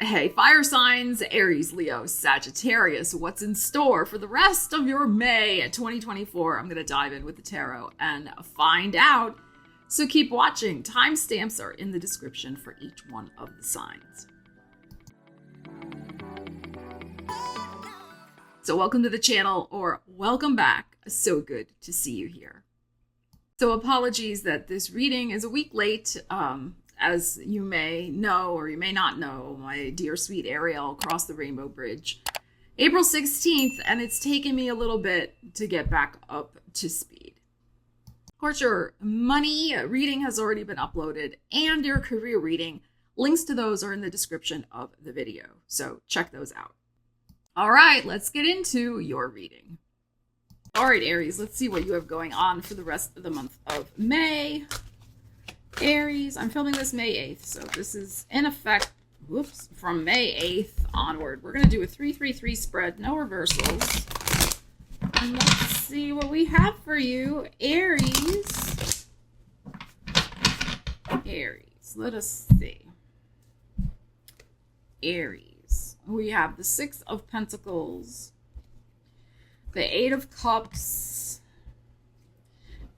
Hey, fire signs, Aries, Leo, Sagittarius, what's in store for the rest of your May 2024? I'm going to dive in with the tarot and find out. So keep watching. Timestamps are in the description for each one of the signs. So welcome to the channel, or welcome back. So good to see you here. So apologies that this reading is a week late. As you may know, or you may not know, my dear sweet Ariel crossed the Rainbow Bridge April 16th, and it's taken me a little bit to get back up to speed. Of course, your money reading has already been uploaded, and your career reading. Links to those are in the description of the video, so check those out. All right, let's get into your reading. All right, Aries, let's see what you have going on for the rest of the month of May. Aries, I'm filming this May 8th, so this is in effect, from May 8th onward. We're going to do a 3-3-3 spread, no reversals. And let's see what we have for you, Aries. Aries, let us see. Aries, we have the 6 of Pentacles, the 8 of Cups,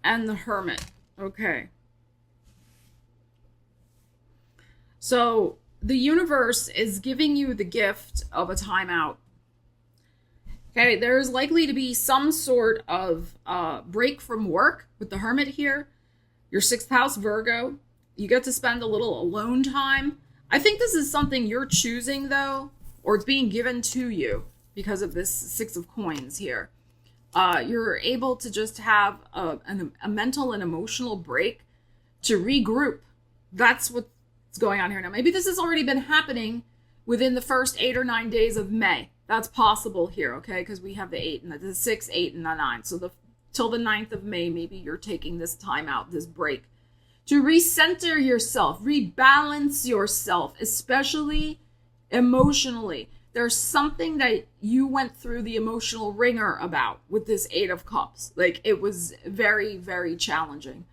and the Hermit. Okay. So the universe is giving you the gift of a timeout. Okay, there's likely to be some sort of break from work with the Hermit here. Your 6th house, Virgo. You get to spend a little alone time. I think this is something you're choosing, though, or it's being given to you because of this 6 of Coins here. You're able to just have a mental and emotional break to regroup. That's what's going on here now. Maybe this has already been happening within the first 8 or 9 days of May. That's possible here, okay? Because we have the 8 and the 6, 8, and the 9. So till the 9th of May, maybe you're taking this time out, this break, to recenter yourself, rebalance yourself, especially emotionally. There's something that you went through the emotional ringer about with this 8 of Cups. Like, it was very, very challenging.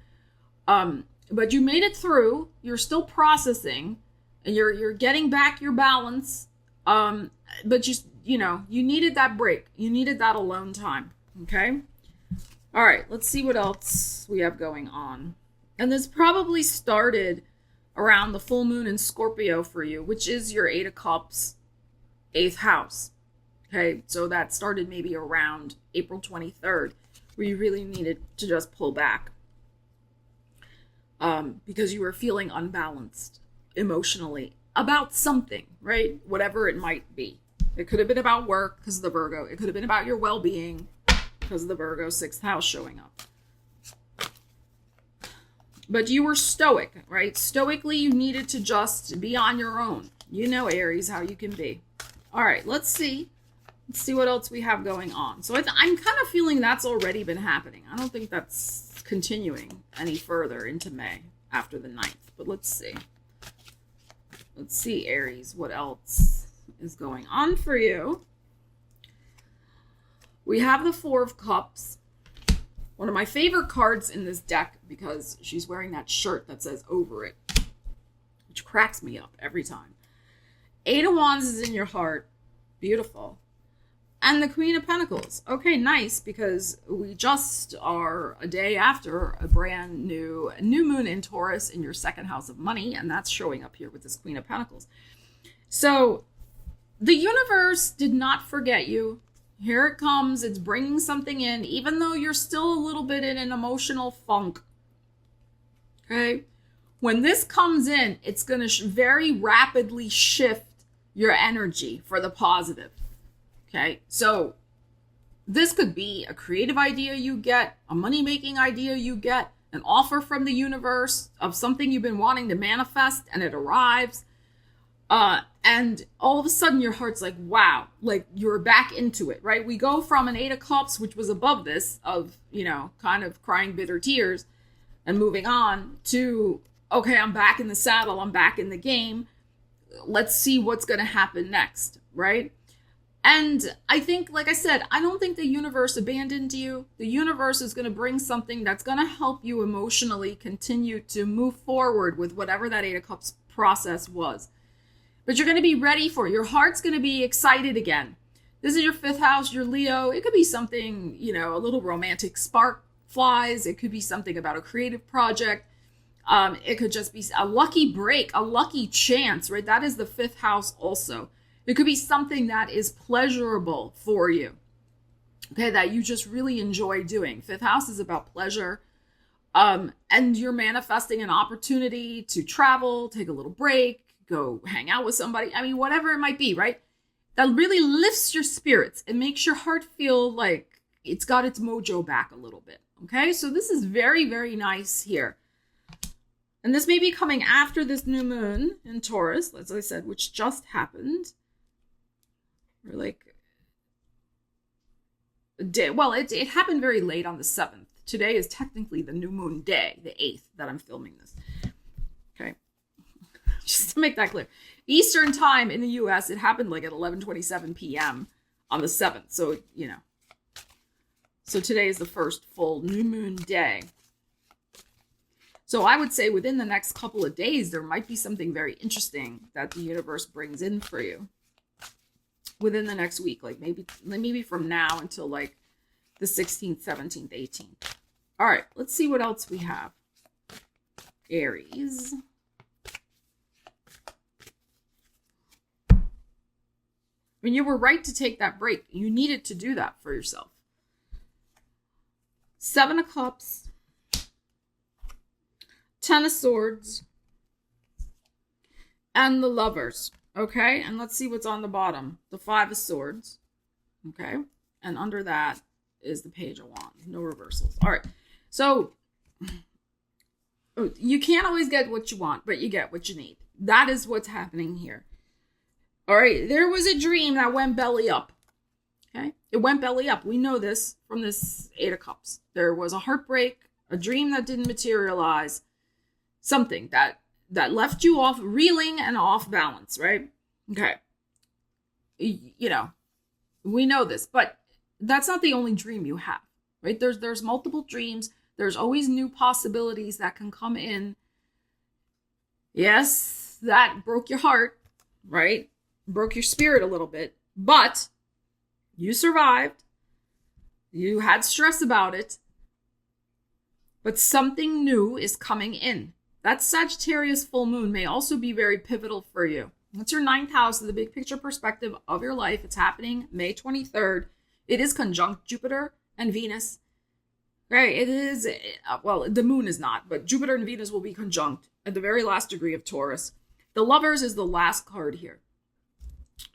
But you made it through. You're still processing, and you're getting back your balance. But you needed that break. You needed that alone time. Okay. All right. Let's see what else we have going on. And this probably started around the full moon in Scorpio for you, which is your 8 of Cups, 8th house. Okay. So that started maybe around April 23rd, where you really needed to just pull back. Because you were feeling unbalanced emotionally about something, right? Whatever it might be. It could have been about work because of the Virgo. It could have been about your well-being because of the Virgo 6th house showing up. But you were stoic, right? Stoically, you needed to just be on your own. You know, Aries, how you can be. All right, let's see. Let's see what else we have going on. So I'm kind of feeling that's already been happening. I don't think that's continuing any further into May after the 9th, but let's see. Let's see, Aries, what else is going on for you. We have the 4 of Cups, one of my favorite cards in this deck because she's wearing that shirt that says "over it," which cracks me up every time. 8 of Wands is in your heart. Beautiful. And the Queen of Pentacles. Okay, nice, because we just are a day after a brand new moon in Taurus in your 2nd house of money, and that's showing up here with this Queen of Pentacles. So the universe did not forget you. Here it comes. It's bringing something in, even though you're still a little bit in an emotional funk. Okay? When this comes in, it's going to very rapidly shift your energy for the positive. Okay, so this could be a creative idea you get, a money-making idea you get, an offer from the universe of something you've been wanting to manifest, and it arrives. And all of a sudden your heart's like, wow, like you're back into it, right? We go from an 8 of Cups, which was above this, of, kind of crying bitter tears and moving on, to, okay, I'm back in the saddle, I'm back in the game. Let's see what's going to happen next, right? And I think, like I said, I don't think the universe abandoned you. The universe is going to bring something that's going to help you emotionally continue to move forward with whatever that 8 of Cups process was. but you're going to be ready for it. Your heart's going to be excited again. This is your 5th house, your Leo. It could be something, you know, a little romantic spark flies. It could be something about a creative project. It could just be a lucky break, a lucky chance, right? That is the 5th house also. It could be something that is pleasurable for you, okay, that you just really enjoy doing. 5th house is about pleasure. And you're manifesting an opportunity to travel, take a little break, go hang out with somebody. I mean, whatever it might be, right? That really lifts your spirits and makes your heart feel like it's got its mojo back a little bit. Okay, so this is very, very nice here. And this may be coming after this new moon in Taurus, as I said, which just happened. Or like, it happened very late on the 7th. Today is technically the new moon day, the 8th that I'm filming this. Okay. Just to make that clear. Eastern time in the US, it happened like at 11:27 p.m. on the 7th. So, you know. So today is the first full new moon day. So I would say within the next couple of days, there might be something very interesting that the universe brings in for you. Within the next week, like maybe from now until like the 16th, 17th, 18th. All right, let's see what else we have. Aries. I mean, you were right to take that break. You needed to do that for yourself. 7 of Cups. 10 of Swords. And the Lovers. Okay, and let's see what's on the bottom. The 5 of Swords. Okay, and under that is the Page of Wands. No reversals. All right, so you can't always get what you want, but you get what you need. That is what's happening here. All right, there was a dream that went belly up. Okay, it went belly up. We know this from this 8 of Cups. There was a heartbreak, a dream that didn't materialize, something that left you off reeling and off balance, right? Okay. You know, we know this, but that's not the only dream you have, right? There's multiple dreams. There's always new possibilities that can come in. Yes, that broke your heart, right? Broke your spirit a little bit, but you survived. You had stress about it, but something new is coming in. That Sagittarius full moon may also be very pivotal for you. That's your 9th house, the big picture perspective of your life. It's happening May 23rd. It is conjunct Jupiter and Venus. Right? It is, well, the moon is not, but Jupiter and Venus will be conjunct at the very last degree of Taurus. The Lovers is the last card here.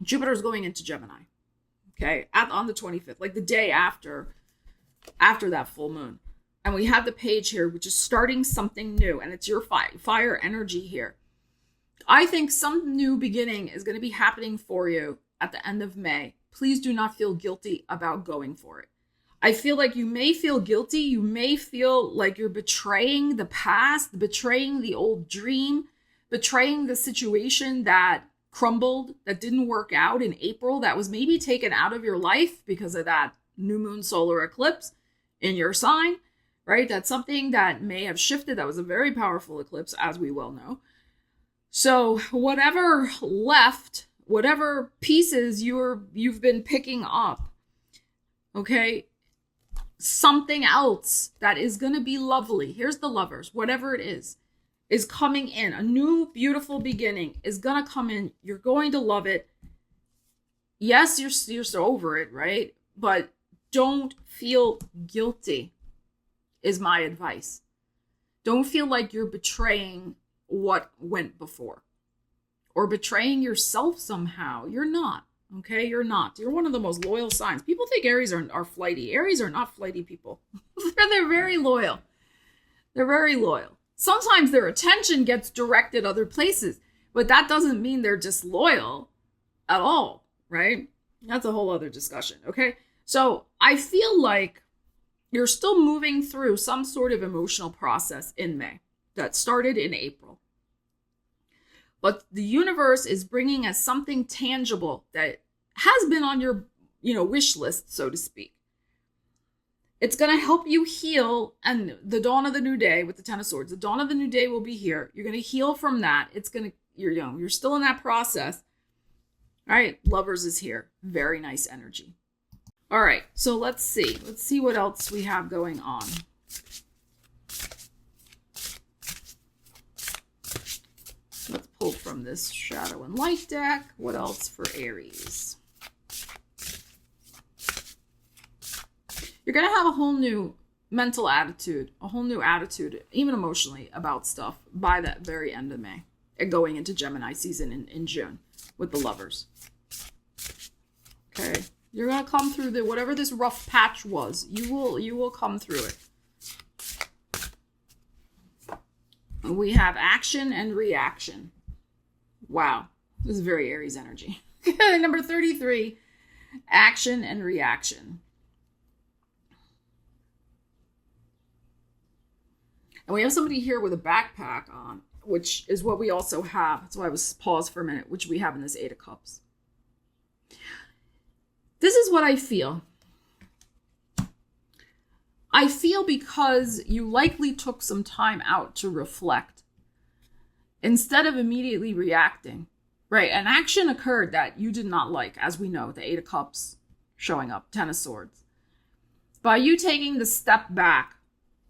Jupiter is going into Gemini. Okay? On the 25th, like the day after that full moon. And we have the Page here, which is starting something new. And it's your fire energy here. I think some new beginning is going to be happening for you at the end of May. Please do not feel guilty about going for it. I feel like you may feel guilty. You may feel like you're betraying the past, betraying the old dream, betraying the situation that crumbled, that didn't work out in April, that was maybe taken out of your life because of that new moon solar eclipse in your sign. Right? That's something that may have shifted. That was a very powerful eclipse, as we well know. So whatever left, whatever pieces you've been picking up, okay, something else that is going to be lovely. Here's the Lovers. Whatever it is coming in. A new, beautiful beginning is going to come in. You're going to love it. Yes, you're so over it, right? But don't feel guilty. Is my advice. Don't feel like you're betraying what went before or betraying yourself somehow. You're not, okay? You're not. You're one of the most loyal signs. People think Aries are flighty. Aries are not flighty people. They're very loyal. They're very loyal. Sometimes their attention gets directed other places, but that doesn't mean they're disloyal at all, right? That's a whole other discussion, okay? So I feel like you're still moving through some sort of emotional process in May that started in April. But the universe is bringing us something tangible that has been on your, wish list, so to speak. It's going to help you heal, and the dawn of the new day with the 10 of Swords, the dawn of the new day will be here. You're going to heal from that. It's going you're still in that process. All right, Lovers is here. Very nice energy. All right, so let's see what else we have going on. Let's pull from this Shadow and Light deck. What else for Aries? You're going to have a whole new mental attitude, a whole new attitude, even emotionally, about stuff by the very end of May and going into Gemini season in June with the Lovers. Okay. You're going to come through whatever this rough patch was. You will come through it. We have action and reaction. Wow. This is very Aries energy. Number 33, action and reaction. And we have somebody here with a backpack on, which is what we also have. That's why I was paused for a minute, which we have in this Eight of Cups. This is what I feel. I feel because you likely took some time out to reflect instead of immediately reacting, right? An action occurred that you did not like, as we know, the Eight of Cups showing up, Ten of Swords. By you taking the step back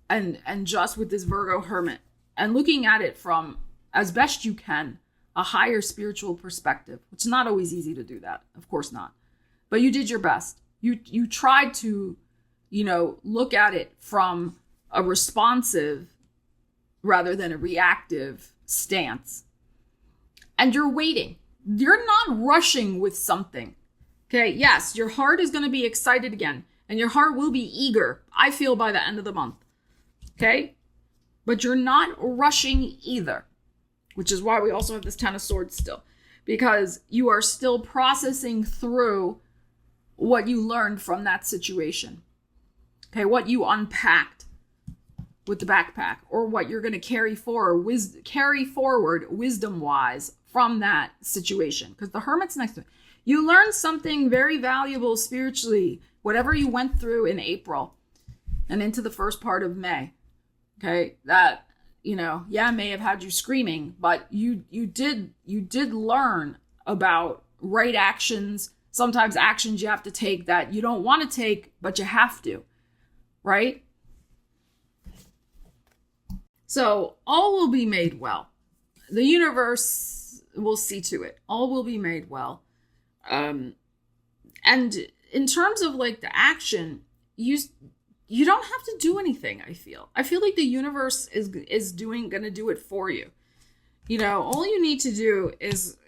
and just with this Virgo Hermit and looking at it from, as best you can, a higher spiritual perspective, which is not always easy to do that. Of course not. But you did your best. You tried to, look at it from a responsive rather than a reactive stance. And you're waiting. You're not rushing with something. Okay, yes, your heart is going to be excited again. And your heart will be eager, I feel, by the end of the month. Okay? But you're not rushing either. Which is why we also have this Ten of Swords still. Because you are still processing through what you learned from that situation. Okay, what you unpacked with the backpack, or what you're going to carry forward wisdom-wise from that situation. Because the Hermit's next to it. You learned something very valuable spiritually, whatever you went through in April and into the first part of May. Okay, that, may have had you screaming, but you did learn about right actions. Sometimes actions you have to take that you don't want to take, but you have to, right? So all will be made well. The universe will see to it. All will be made well. And in terms of like the action, you don't have to do anything, I feel. I feel like the universe is going to do it for you. All you need to do is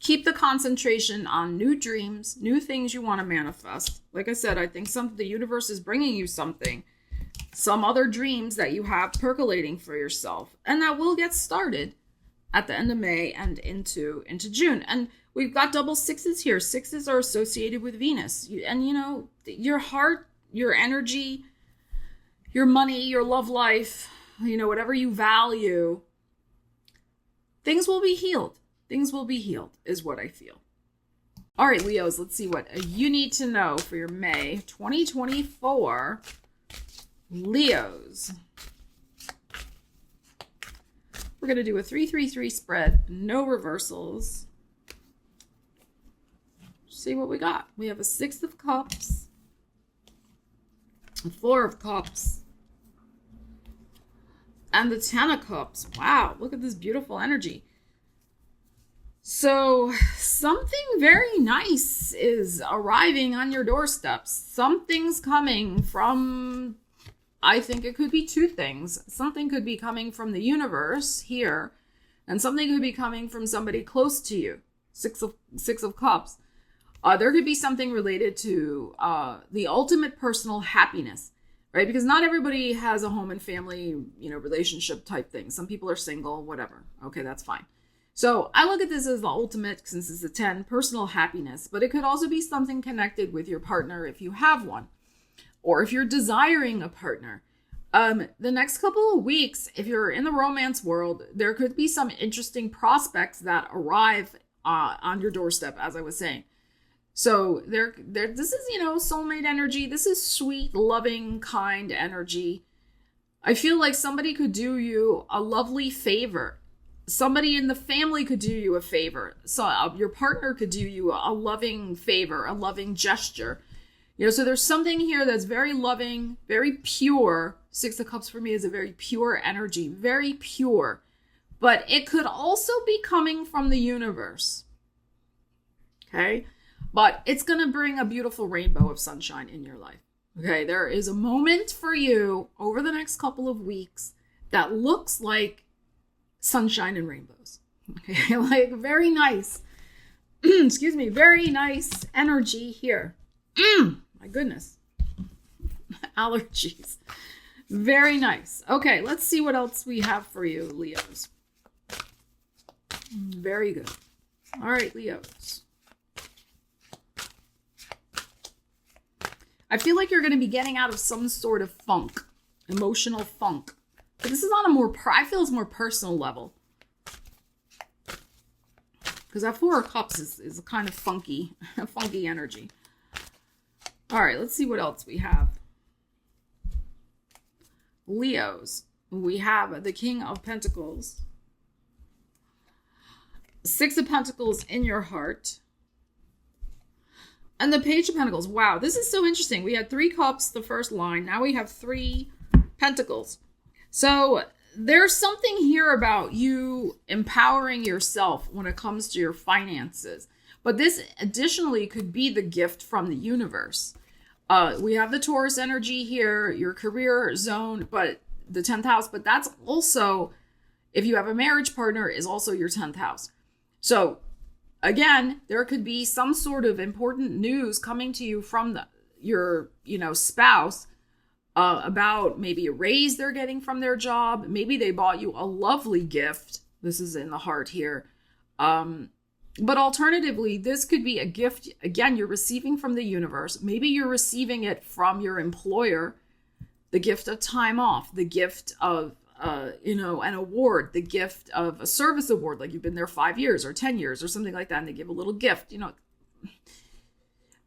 keep the concentration on new dreams, new things you want to manifest. Like I said, I think the universe is bringing you something, some other dreams that you have percolating for yourself. And that will get started at the end of May and into June. And we've got double sixes here. Sixes are associated with Venus. And, your heart, your energy, your money, your love life, whatever you value, things will be healed. Things will be healed is what I feel. All right, Leos, let's see what you need to know for your May 2024 Leos. We're going to do a 3-3-3 spread, no reversals. See what we got. We have a Six of Cups, a Four of Cups, and the Ten of Cups. Wow, look at this beautiful energy. So something very nice is arriving on your doorsteps. Something's coming from, I think it could be two things. Something could be coming from the universe here, and something could be coming from somebody close to you. Six of Cups. There could be something related to the ultimate personal happiness, right? Because not everybody has a home and family, relationship type thing. Some people are single, whatever. Okay, that's fine. So I look at this as the ultimate, since it's a 10, personal happiness, but it could also be something connected with your partner if you have one, or if you're desiring a partner. The next couple of weeks, if you're in the romance world, there could be some interesting prospects that arrive on your doorstep, as I was saying. So this is, soulmate energy. This is sweet, loving, kind energy. I feel like somebody could do you a lovely favor somebody in the family could do you a favor. So your partner could do you a loving favor, a loving gesture. So there's something here that's very loving, very pure. Six of Cups for me is a very pure energy, very pure. But it could also be coming from the universe. Okay? But it's going to bring a beautiful rainbow of sunshine in your life. Okay? There is a moment for you over the next couple of weeks that looks like sunshine and rainbows. Okay? Like very nice. Excuse me. Very nice energy here. My goodness. Allergies. Very nice. Okay, let's see what else we have for you, Leos. Very good. All right, Leos. I feel like you're going to be getting out of some sort of funk, emotional funk. But this is on a I feel it's more personal level. Because that Four of Cups is a kind of funky energy. All right, let's see what else we have. Leos, we have the King of Pentacles. Six of Pentacles in your heart. And the Page of Pentacles. Wow, this is so interesting. We had 3 cups, the first line. Now we have 3 pentacles. So there's something here about you empowering yourself when it comes to your finances. But this additionally could be the gift from the universe. We have the Taurus energy here, your career zone, but the 10th house. But that's also, if you have a marriage partner, is also your 10th house. So again, there could be some sort of important news coming to you from your spouse about maybe a raise they're getting from their job. Maybe they bought you a lovely gift. This is in the heart here. But alternatively, this could be a gift, again, you're receiving from the universe. Maybe you're receiving it from your employer, the gift of time off, the gift of, an award, the gift of a service award, like you've been there 5 years or 10 years or something like that, and they give a little gift,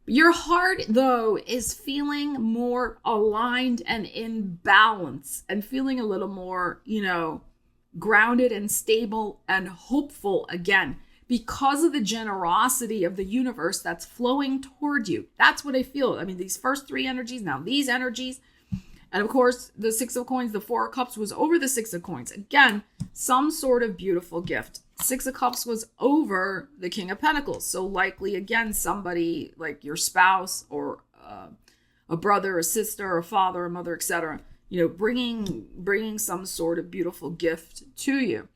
Your heart, though, is feeling more aligned and in balance and feeling a little more, grounded and stable and hopeful again. Because of the generosity of the universe that's flowing toward you. That's what I feel. I mean, these first 3 energies, now these energies. And of course, the 6 of Coins, the 4 of Cups was over the 6 of Coins. Again, some sort of beautiful gift. 6 of Cups was over the King of Pentacles. So likely, again, somebody like your spouse or a brother, a sister, a father, a mother, etc. Bringing some sort of beautiful gift to you.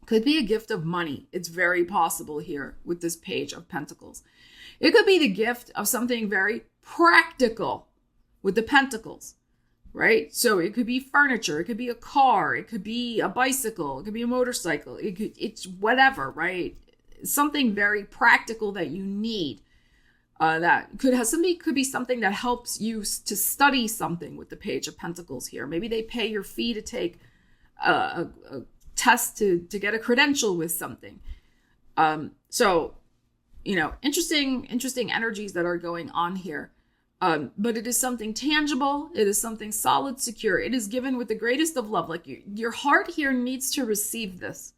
Could be a gift of money. It's very possible here with this Page of Pentacles. It could be the gift of something very practical with the Pentacles, right? So it could be furniture. It could be a car. It could be a bicycle. It could be a motorcycle. It's whatever, right? Something very practical that you need. That could be something that helps you to study something with the Page of Pentacles here. Maybe they pay your fee to take a test to get a credential with something. Interesting energies that are going on here. But it is something tangible. It is something solid, secure. It is given with the greatest of love. Like your heart here needs to receive this.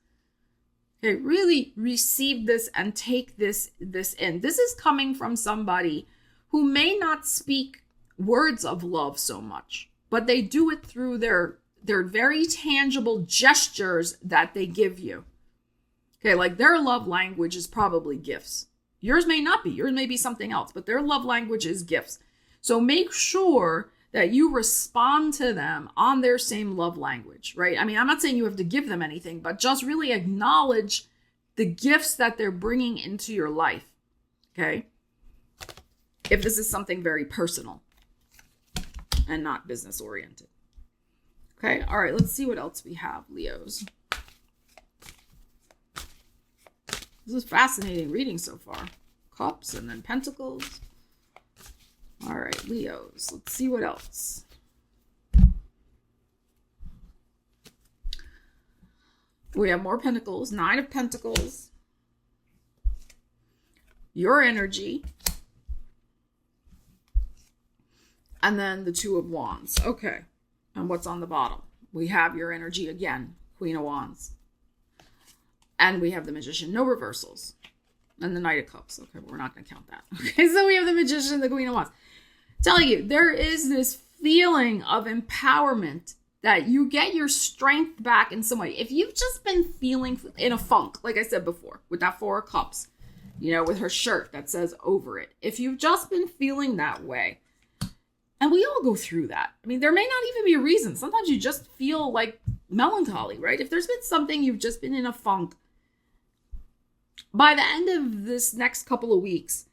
Okay, really receive this and take this in. This is coming from somebody who may not speak words of love so much, but they do it through their very tangible gestures that they give you. Okay, like their love language is probably gifts. Yours may not be. Yours may be something else, but their love language is gifts. So make sure that you respond to them on their same love language, right? I mean, I'm not saying you have to give them anything, but just really acknowledge the gifts that they're bringing into your life, okay? If this is something very personal and not business oriented. Okay, all right, let's see what else we have, Leos. This is fascinating reading so far. Cups and then Pentacles. All right, Leos, let's see what else. We have more Pentacles, 9 of Pentacles. Your energy. And then the 2 of Wands. Okay. And what's on the bottom? We have your energy again, Queen of Wands. And we have the Magician, no reversals. And the Knight of Cups. Okay, but we're not going to count that. Okay, so we have the Magician, the Queen of Wands. Telling you, there is this feeling of empowerment that you get your strength back in some way. If you've just been feeling in a funk, like I said before, with that Four of Cups, you know, with her shirt that says over it. If you've just been feeling that way, and we all go through that. I mean, there may not even be a reason. Sometimes you just feel like melancholy, right? If there's been something, you've just been in a funk, by the end of this next couple of weeks,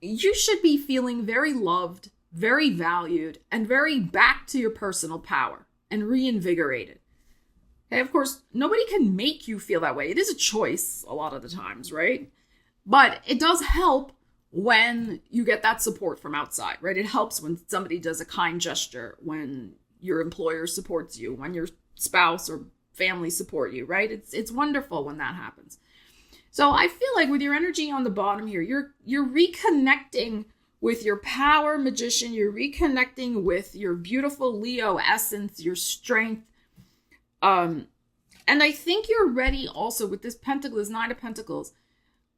you should be feeling very loved, very valued, and very back to your personal power and reinvigorated. Okay, of course, nobody can make you feel that way. It is a choice a lot of the times, right? But it does help when you get that support from outside, right? It helps when somebody does a kind gesture, when your employer supports you, when your spouse or family support you, right? It's wonderful when that happens. So I feel like with your energy on the bottom here, you're reconnecting with your power, Magician. You're reconnecting with your beautiful Leo essence, your strength. And I think you're ready also with this Pentacle, this Nine of Pentacles,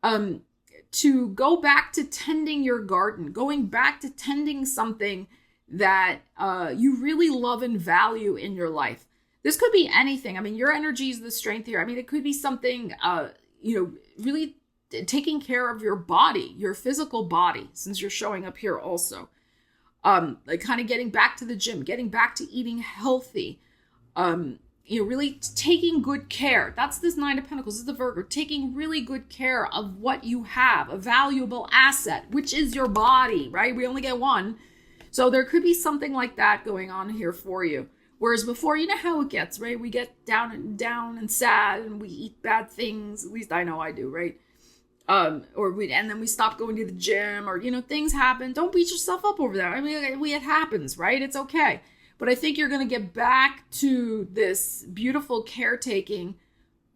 to go back to tending your garden, going back to tending something that you really love and value in your life. This could be anything. I mean, your energy is the strength here. I mean, it could be something, really taking care of your body, your physical body, since you're showing up here also. Like kind of getting back to the gym, getting back to eating healthy, really taking good care. That's this Nine of Pentacles, this is the Virgo, taking really good care of what you have, a valuable asset, which is your body, right? We only get one. So there could be something like that going on here for you. Whereas before, you know how it gets, right? We get down and sad and we eat bad things. At least I know I do, right? And then we stop going to the gym or, things happen. Don't beat yourself up over that. I mean, it happens, right? It's okay. But I think you're going to get back to this beautiful caretaking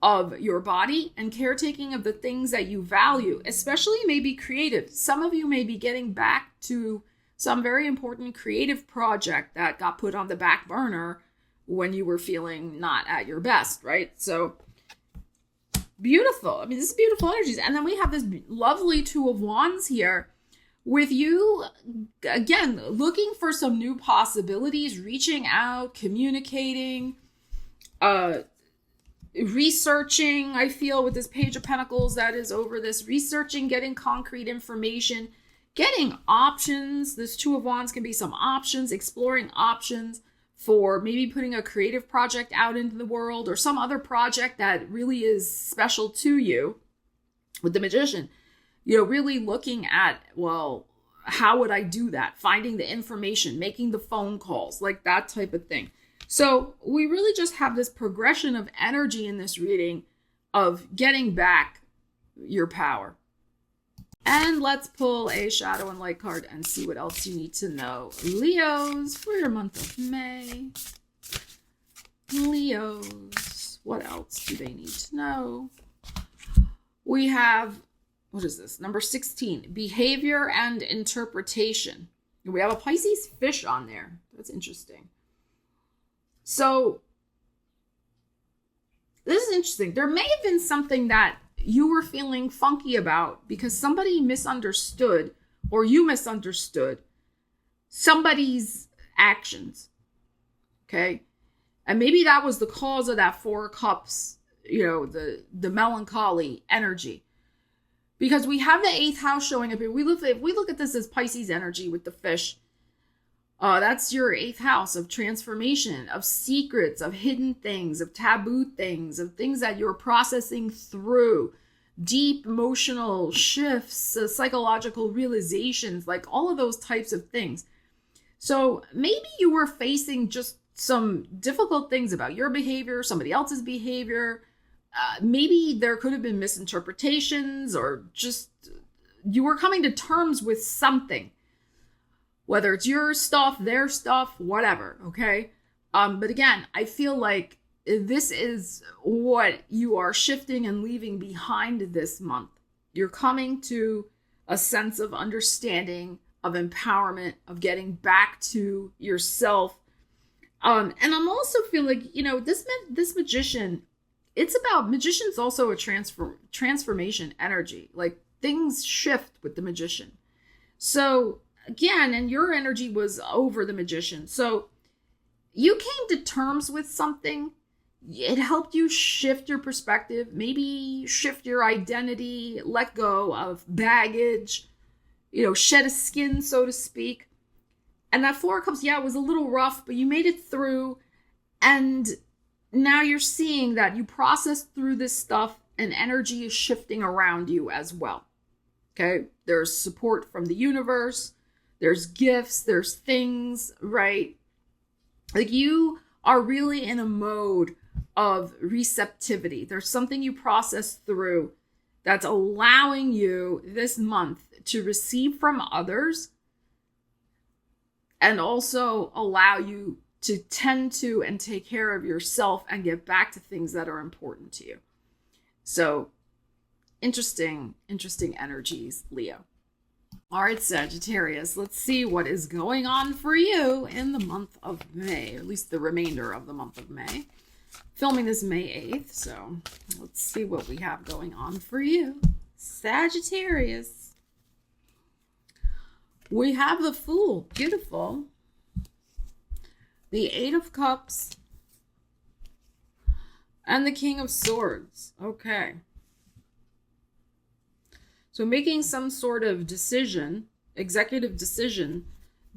of your body and caretaking of the things that you value, especially maybe creative. Some of you may be getting back to some very important creative project that got put on the back burner when you were feeling not at your best, right? So beautiful. I mean, this is beautiful energies. And then we have this lovely Two of Wands here with you, again, looking for some new possibilities, reaching out, communicating, researching, I feel, with this Page of Pentacles that is over this, researching, getting concrete information, getting options. This Two of Wands can be some options, exploring options for maybe putting a creative project out into the world or some other project that really is special to you. With the Magician, really looking at, well, how would I do that? Finding the information, making the phone calls, like that type of thing. So we really just have this progression of energy in this reading of getting back your power. And let's pull a shadow and light card and see what else you need to know. Leos, for your month of May. Leos, what else do they need to know? We have, what is this? Number 16, behavior and interpretation. We have a Pisces fish on there. That's interesting. So this is interesting. There may have been something that you were feeling funky about because somebody misunderstood or you misunderstood somebody's actions. Okay. And maybe that was the cause of that Four of Cups, the melancholy energy. Because we have the 8th house showing up here. If we look at this as Pisces energy with the fish, that's your 8th house of transformation, of secrets, of hidden things, of taboo things, of things that you're processing through, deep emotional shifts, psychological realizations, like all of those types of things. So maybe you were facing just some difficult things about your behavior, somebody else's behavior. Maybe there could have been misinterpretations or just you were coming to terms with something. Whether it's your stuff, their stuff, whatever, okay? But again, I feel like this is what you are shifting and leaving behind this month. You're coming to a sense of understanding, of empowerment, of getting back to yourself. And I'm also feeling like, this Magician, it's about, magician's also a transformation energy. Like things shift with the magician. So again, and your energy was over the magician. So you came to terms with something. It helped you shift your perspective, maybe shift your identity, let go of baggage, shed a skin, so to speak. And that Four of Cups, yeah, it was a little rough, but you made it through. And now you're seeing that you processed through this stuff and energy is shifting around you as well. Okay? There's support from the universe. There's gifts. There's things, right? Like you are really in a mode of receptivity. There's something you processed through that's allowing you this month to receive from others and also allow you to tend to and take care of yourself and get back to things that are important to you. So interesting energies, Leo. All right, Sagittarius, let's see what is going on for you in the month of May, or at least the remainder of the month of May. Filming this May 8th, so let's see what we have going on for you, Sagittarius. We have the Fool, beautiful. The Eight of Cups. And the King of Swords. Okay. So making some sort of decision, executive decision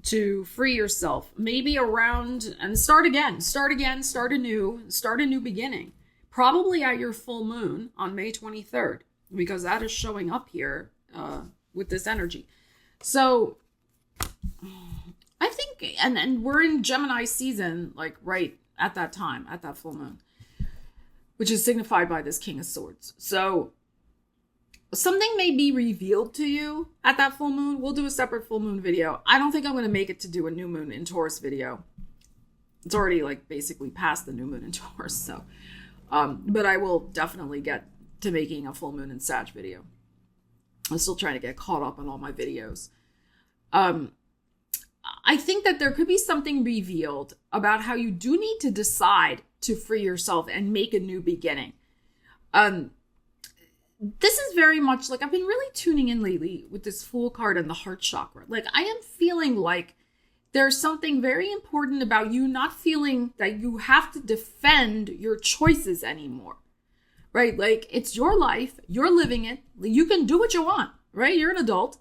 to free yourself, maybe around and start again, start a new beginning. Probably at your full moon on May 23rd, because that is showing up here with this energy. So I think, and we're in Gemini season, like right at that time, at that full moon, which is signified by this King of Swords. So something may be revealed to you at that full moon. We'll do a separate full moon video. I don't think I'm going to make it to do a new moon in Taurus video. It's already like basically past the new moon in Taurus. So, but I will definitely get to making a full moon in Sag video. I'm still trying to get caught up on all my videos. I think that there could be something revealed about how you do need to decide to free yourself and make a new beginning. This is very much like I've been really tuning in lately with this Fool card and the heart chakra. Like I am feeling like there's something very important about you not feeling that you have to defend your choices anymore, right? Like it's your life, you're living it, you can do what you want, right? You're an adult.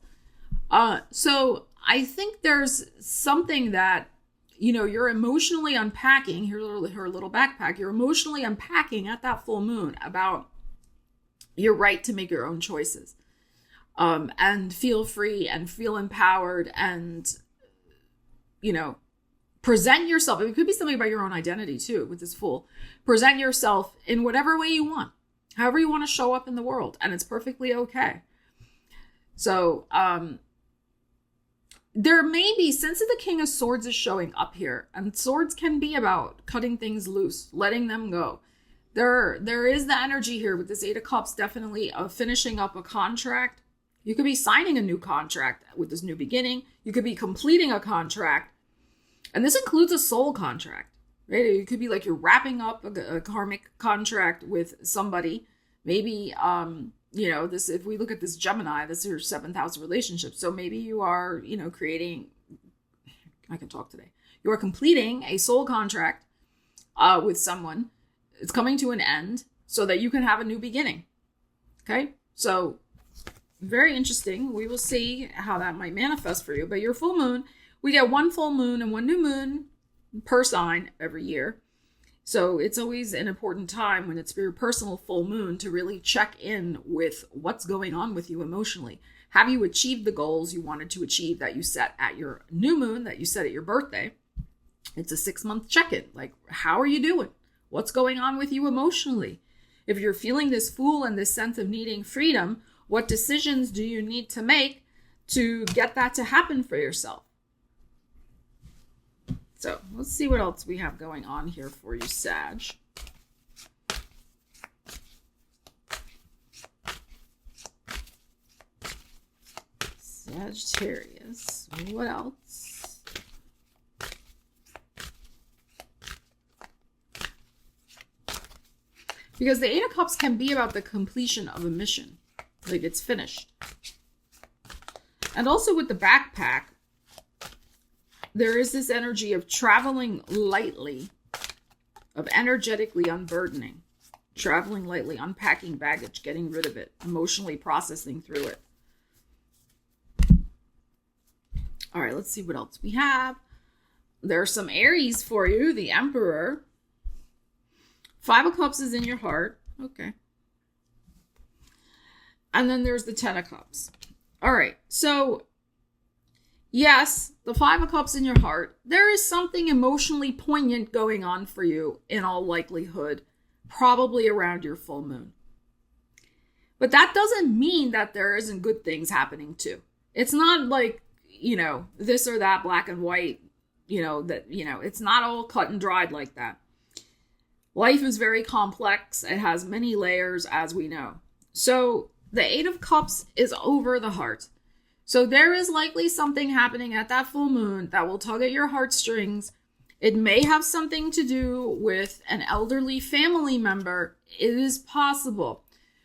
So I think there's something that, you're emotionally unpacking, her little backpack, you're emotionally unpacking at that full moon about your right to make your own choices, and feel free and feel empowered and, present yourself. It could be something about your own identity too with this Fool. Present yourself in whatever way you want, however you want to show up in the world. And it's perfectly okay. So, there may be, since the King of Swords is showing up here, and swords can be about cutting things loose, letting them go. There is the energy here with this Eight of Cups, definitely of finishing up a contract. You could be signing a new contract with this new beginning. You could be completing a contract. And this includes a soul contract, right? It could be like you're wrapping up a karmic contract with somebody. Maybe, this, if we look at this Gemini, this is your 7th house of relationships. So maybe you are, creating, I can talk today. You are completing a soul contract with someone. It's coming to an end so that you can have a new beginning. Okay. So very interesting. We will see how that might manifest for you, but your full moon, we get one full moon and one new moon per sign every year. So it's always an important time when it's your personal full moon to really check in with what's going on with you emotionally. Have you achieved the goals you wanted to achieve that you set at your new moon, that you set at your birthday? It's a 6-month check-in. Like, how are you doing? What's going on with you emotionally? If you're feeling this Fool and this sense of needing freedom, what decisions do you need to make to get that to happen for yourself? So let's see what else we have going on here for you, Sag. Sagittarius. What else? Because the Eight of Cups can be about the completion of a mission. Like it's finished. And also with the backpack, there is this energy of traveling lightly, of energetically unburdening. Traveling lightly, unpacking baggage, getting rid of it, emotionally processing through it. All right, let's see what else we have. There's some Aries for you, the Emperor. Five of Cups is in your heart. Okay. And then there's the Ten of Cups. All right, so yes, the Five of Cups in your heart. There is something emotionally poignant going on for you in all likelihood. Probably around your full moon. But that doesn't mean that there isn't good things happening too. It's not like, this or that, black and white, it's not all cut and dried like that. Life is very complex. It has many layers, as we know. So the Eight of Cups is over the heart. So there is likely something happening at that full moon that will tug at your heartstrings. It may have something to do with an elderly family member. It is possible.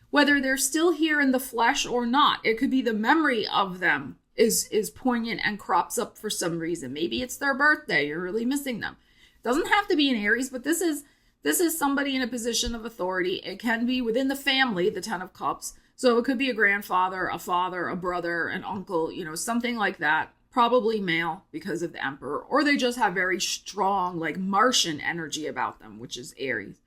Whether they're still here in the flesh or not, it could be the memory of them is poignant and crops up for some reason. Maybe it's their birthday. You're really missing them. It doesn't have to be an Aries, but this is somebody in a position of authority. It can be within the family, the Ten of Cups. So it could be a grandfather, a father, a brother, an uncle, something like that. Probably male because of the Emperor, or they just have very strong, like Martian energy about them, which is Aries.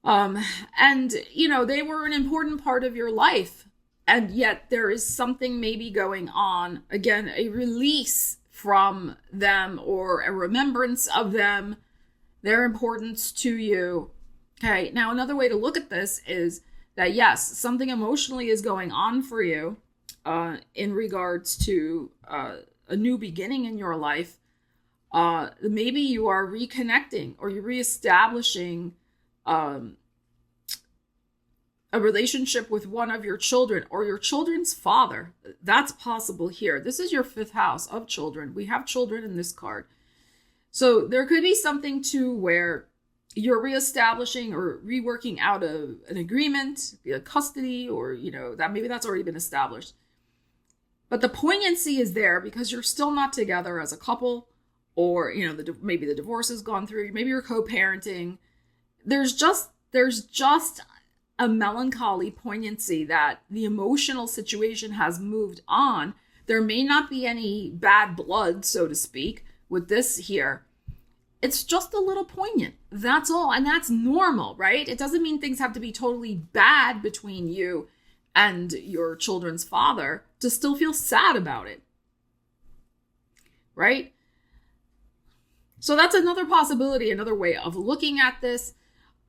And they were an important part of your life, and yet there is something maybe going on. Again, a release from them or a remembrance of them, their importance to you. Okay, now another way to look at this is that yes, something emotionally is going on for you. In regards to a new beginning in your life, maybe you are reconnecting or you're reestablishing a relationship with one of your children or your children's father. That's possible here. This is your fifth house of children. We have children in this card. So there could be something too where you're reestablishing or reworking out an agreement, a custody, or, that maybe that's already been established. But the poignancy is there because you're still not together as a couple, or, maybe the divorce has gone through, maybe you're co-parenting. There's just a melancholy poignancy that the emotional situation has moved on. There may not be any bad blood, so to speak, with this here. It's just a little poignant. That's all. And that's normal, right? It doesn't mean things have to be totally bad between you and your children's father to still feel sad about it. Right? So that's another possibility, another way of looking at this.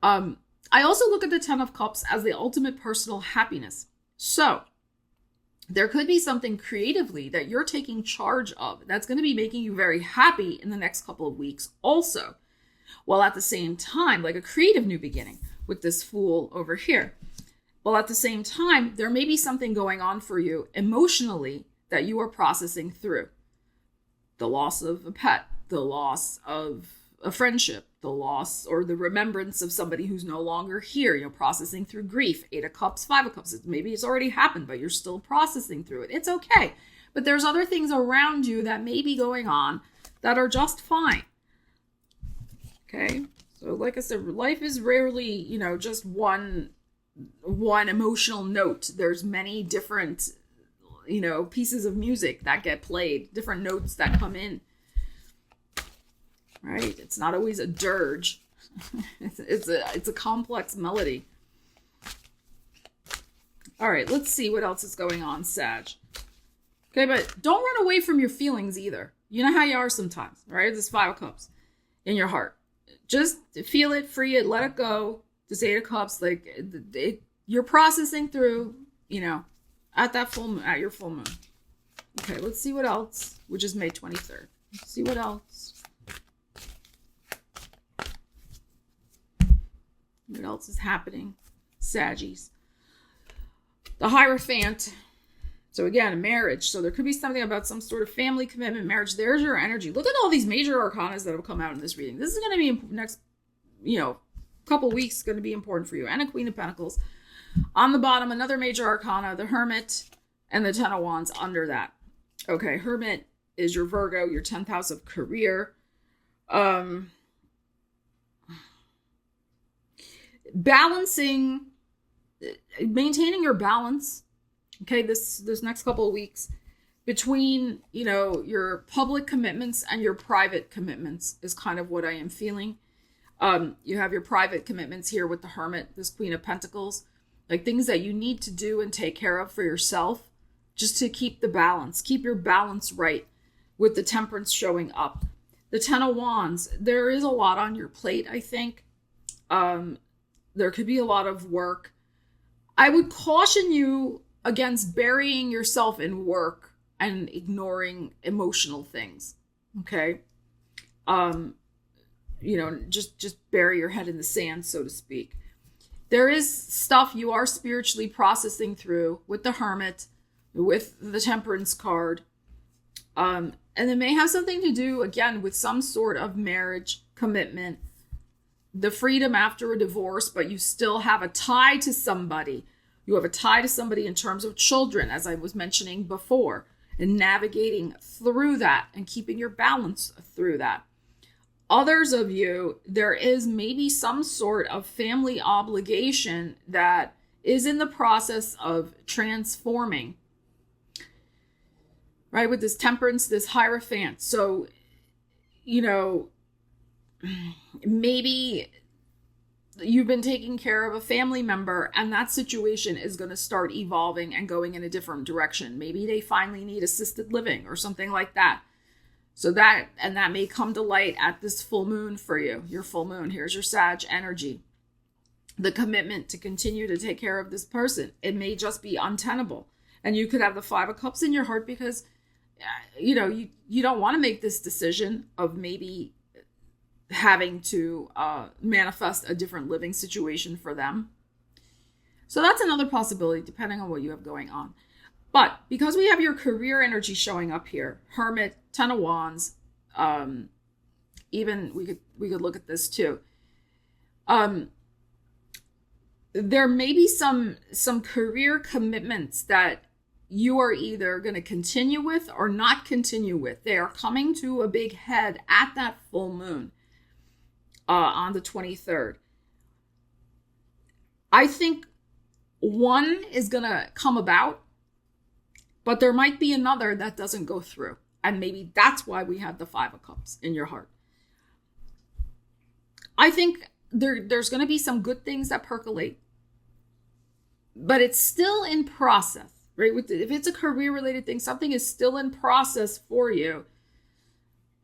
I also look at the Ten of Cups as the ultimate personal happiness. So there could be something creatively that you're taking charge of that's going to be making you very happy in the next couple of weeks also. While at the same time, like a creative new beginning with this Fool over here. While at the same time, there may be something going on for you emotionally that you are processing through. The loss of a pet, the loss of a friendship, the loss or the remembrance of somebody who's no longer here, processing through grief. Eight of Cups, Five of Cups. Maybe it's already happened, but you're still processing through it. It's okay. But there's other things around you that may be going on that are just fine. Okay? So like I said, life is rarely, just one emotional note. There's many different, pieces of music that get played, different notes that come in. Right? It's not always a dirge. it's a complex melody. All right, let's see what else is going on, Sag. Okay, but don't run away from your feelings either. You know how you are sometimes, right? This Five of Cups in your heart. Just feel it, free it, let it go. This Eight of Cups, you're processing through, at that full moon, at your full moon. Okay, let's see what else, which is May 23rd. Let's see what else. What else is happening? Saggies. The Hierophant. So again, a marriage. So there could be something about some sort of family commitment, marriage. There's your energy. Look at all these major arcanas that have come out in this reading. This is going to be next, couple weeks is going to be important for you. And a Queen of Pentacles. On the bottom, another major arcana, the Hermit and the Ten of Wands under that. Okay, Hermit is your Virgo, your 10th house of career. Balancing, maintaining your balance, okay, this next couple of weeks between, you know, your public commitments and your private commitments is kind of what I am feeling. You have your private commitments here with the Hermit, this Queen of Pentacles, like things that you need to do and take care of for yourself, just to keep the balance, keep your balance right, with the Temperance showing up. The Ten of Wands, there is a lot on your plate, I think. There could be a lot of work. I would caution you against burying yourself in work and ignoring emotional things. Okay. You know, just bury your head in the sand, so to speak. There is stuff you are spiritually processing through with the Hermit, with the Temperance card. And it may have something to do, again, with some sort of marriage commitment, the freedom after a divorce, but you still have a tie to somebody. You have a tie to somebody in terms of children, as I was mentioning before, and navigating through that and keeping your balance through that. Others of you, there is maybe some sort of family obligation that is in the process of transforming, right? With this Temperance, this Hierophant. So, you know, maybe you've been taking care of a family member and that situation is going to start evolving and going in a different direction. Maybe they finally need assisted living or something like that. So that may come to light at this full moon for you. Your full moon. Here's your Sag energy. The commitment to continue to take care of this person. It may just be untenable. And you could have the Five of Cups in your heart because, you know, you don't want to make this decision of maybe having to manifest a different living situation for them. So that's another possibility depending on what you have going on. But because we have your career energy showing up here, Hermit, Ten of Wands, even we could look at this too. There may be some career commitments that you are either going to continue with or not continue with. They are coming to a big head at that full moon on the 23rd. I think one is going to come about, but there might be another that doesn't go through. And maybe that's why we have the Five of Cups in your heart. I think there's going to be some good things that percolate, but it's still in process, right? If it's a career-related thing, something is still in process for you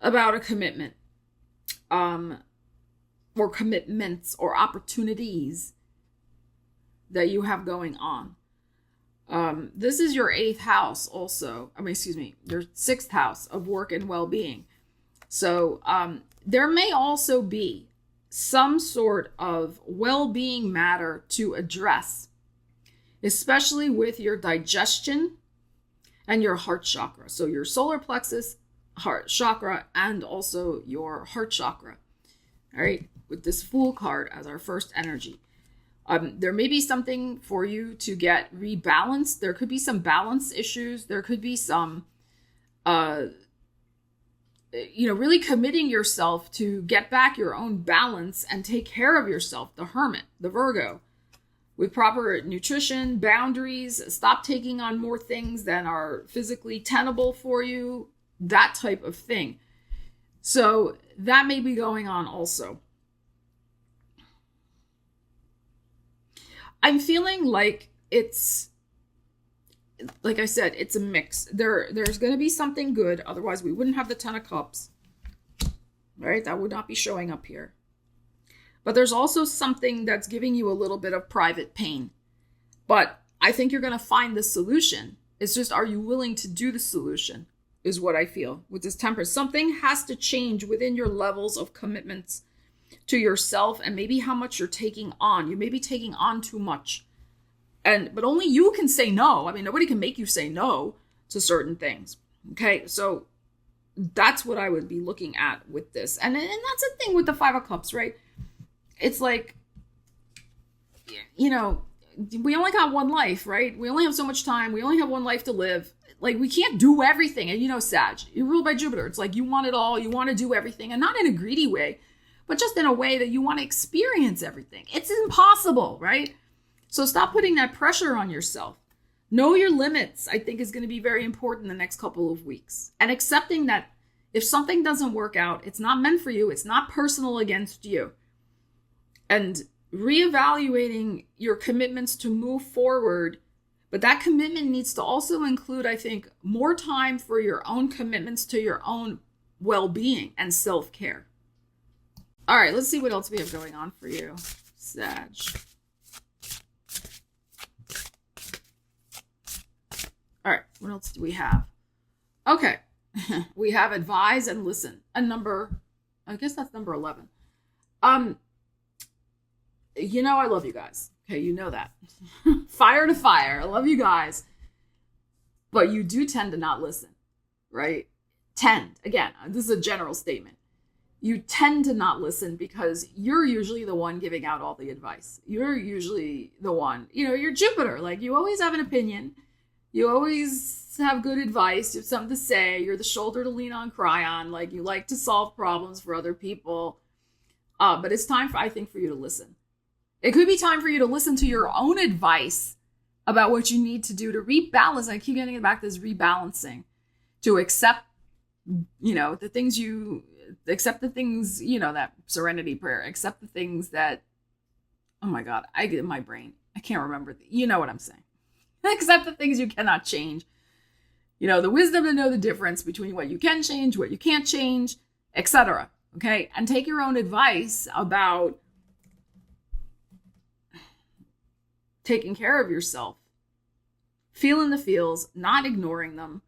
about a commitment, or commitments or opportunities that you have going on. This is your 8th house also. Your 6th house of work and well-being. So there may also be some sort of well-being matter to address, especially with your digestion and your heart chakra. So your solar plexus, heart chakra, and also your heart chakra. All right, with this Fool card as our first energy. There may be something for you to get rebalanced. There could be some balance issues. There could be some, really committing yourself to get back your own balance and take care of yourself. The Hermit, the Virgo, with proper nutrition, boundaries, stop taking on more things than are physically tenable for you, that type of thing. So that may be going on also. I'm feeling like it's, like I said, it's a mix. There's going to be something good. Otherwise, we wouldn't have the Ten of Cups. Right? That would not be showing up here. But there's also something that's giving you a little bit of private pain. But I think you're going to find the solution. It's just, are you willing to do the solution? Is what I feel with this Temperance. Something has to change within your levels of commitments to yourself and maybe how much you're taking on. You may be taking on too much. But only you can say no. I mean, nobody can make you say no to certain things. Okay, so that's what I would be looking at with this. And that's the thing with the Five of Cups, right? It's like you know, we only got one life, right? We only have so much time. We only have one life to live. Like, we can't do everything. And you know, Sag, you're ruled by Jupiter. It's like you want it all. You want to do everything, and not in a greedy way, but just in a way that you want to experience everything. It's impossible, right? So stop putting that pressure on yourself. Know your limits, I think, is going to be very important the next couple of weeks. And accepting that if something doesn't work out, it's not meant for you. It's not personal against you. And reevaluating your commitments to move forward. But that commitment needs to also include, I think, more time for your own commitments to your own well-being and self-care. All right, let's see what else we have going on for you, Sag. All right, what else do we have? Okay, we have advise and listen. And I guess that's number 11. You know I love you guys. Okay, you know that. Fire to fire. I love you guys. But you do tend to not listen, right? Tend. Again, this is a general statement. You tend to not listen because you're usually the one giving out all the advice. You're usually the one, you're Jupiter. Like, you always have an opinion. You always have good advice. You have something to say. You're the shoulder to lean on, cry on. Like, you like to solve problems for other people. But it's time, I think, for you to listen. It could be time for you to listen to your own advice about what you need to do to rebalance. I keep getting it back to this rebalancing, to accept, the things that serenity prayer, accept the things that, oh my God, I get in my brain. I can't remember. You know what I'm saying. Accept the things you cannot change. The wisdom to know the difference between what you can change, what you can't change, etc. Okay. And take your own advice about taking care of yourself, feeling the feels, not ignoring them.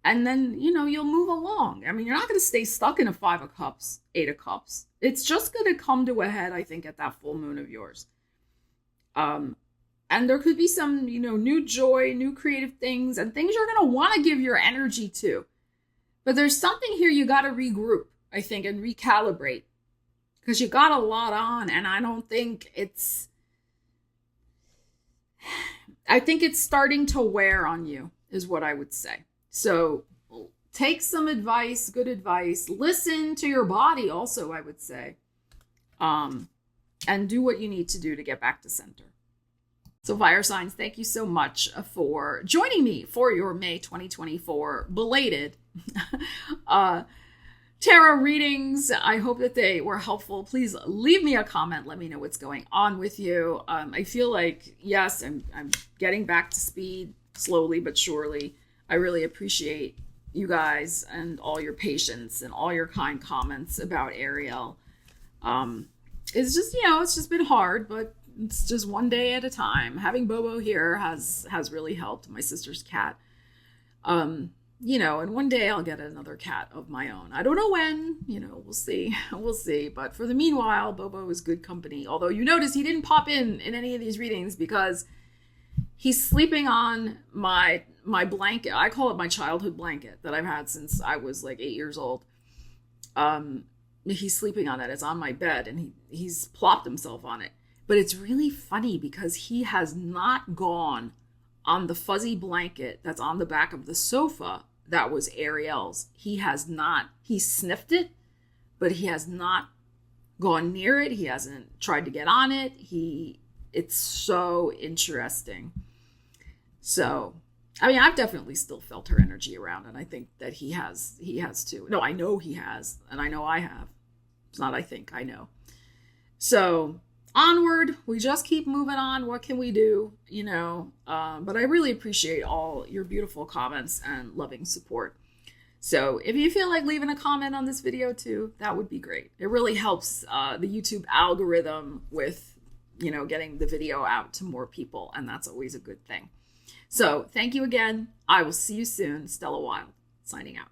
And then, you'll move along. I mean, you're not going to stay stuck in a 5 of Cups, 8 of Cups. It's just going to come to a head, I think, at that full moon of yours. And there could be some, new joy, new creative things, and things you're going to want to give your energy to. But there's something here you got to regroup, I think, and recalibrate. Because you got a lot on, and I think it's starting to wear on you, is what I would say. So take some advice, good advice. Listen to your body also, I would say. And do what you need to do to get back to center. So fire signs, thank you so much for joining me for your May 2024 belated tarot readings. I hope that they were helpful. Please leave me a comment. Let me know what's going on with you. I feel like, yes, I'm getting back to speed slowly but surely. I really appreciate you guys and all your patience and all your kind comments about Ariel. It's just, it's just been hard, but it's just one day at a time. Having Bobo here has really helped. My sister's cat. And one day I'll get another cat of my own. I don't know when, we'll see. We'll see. But for the meanwhile, Bobo is good company. Although you notice he didn't pop in any of these readings because he's sleeping on my blanket. I call it my childhood blanket that I've had since I was like 8 years old. He's sleeping on it. It's on my bed and he's plopped himself on it. But it's really funny because he has not gone on the fuzzy blanket that's on the back of the sofa that was Ariel's. He has not. He sniffed it, but he has not gone near it. He hasn't tried to get on it. It's so interesting. So, I mean, I've definitely still felt her energy around, and I think that he has too. No, I know he has, and I know I have. It's not I think, I know. So, onward, we just keep moving on. What can we do? But I really appreciate all your beautiful comments and loving support. So if you feel like leaving a comment on this video too, that would be great. It really helps the YouTube algorithm with, getting the video out to more people. And that's always a good thing. So thank you again. I will see you soon. Stella Wilde, signing out.